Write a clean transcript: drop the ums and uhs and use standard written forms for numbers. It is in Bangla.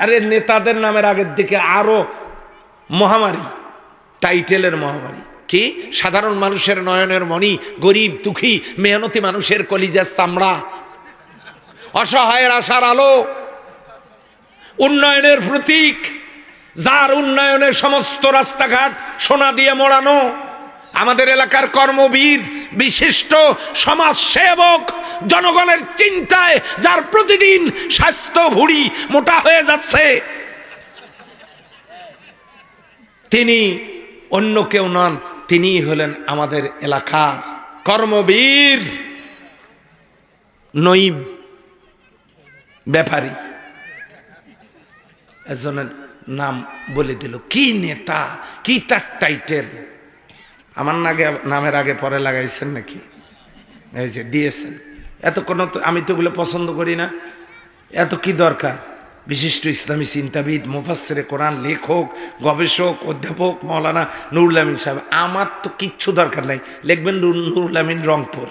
আরে নেতাদের নামের আগের দিকে আরো মহামারী, টাইটেলের মহামারী। কি? সাধারণ মানুষের নয়নের মণি, গরিব দুঃখী মেহনতি মানুষের কলিজার চামড়া, অসহায়ের আশার আলো, উন্নয়নের প্রতীক, যার উন্নয়নের সমস্ত রাস্তাঘাট সোনা দিয়ে মোড়ানো, আমাদের এলাকার কর্মবীর, বিশিষ্ট সমাজসেবক, জনগণের চিন্তায় যার প্রতিদিন স্বাস্থ্য ভুঁড়ি মোটা হয়ে যাচ্ছে, তিনি অন্য কেউ নন, তিনি হলেন আমাদের এলাকার কর্মবীর নঈম ব্যাপারী। একজনের নাম বলে দিল, কি নেতা, কি তার টাইটেল। আমার নামের আগে পরে লাগাইছেন নাকি? এই যে দিয়েছেন। এত কোনো তো আমি তো ওগুলো পছন্দ করি না। এত কি দরকার? বিশিষ্ট ইসলামী চিন্তাবিদ, মুফাসসিরে কোরআন, লেখক, গবেষক, অধ্যাপক মাওলানা নুরুল আমিন সাহেব। আমার তো কিচ্ছু দরকার নাই, লিখবেন নুরুল আমিন রংপুর।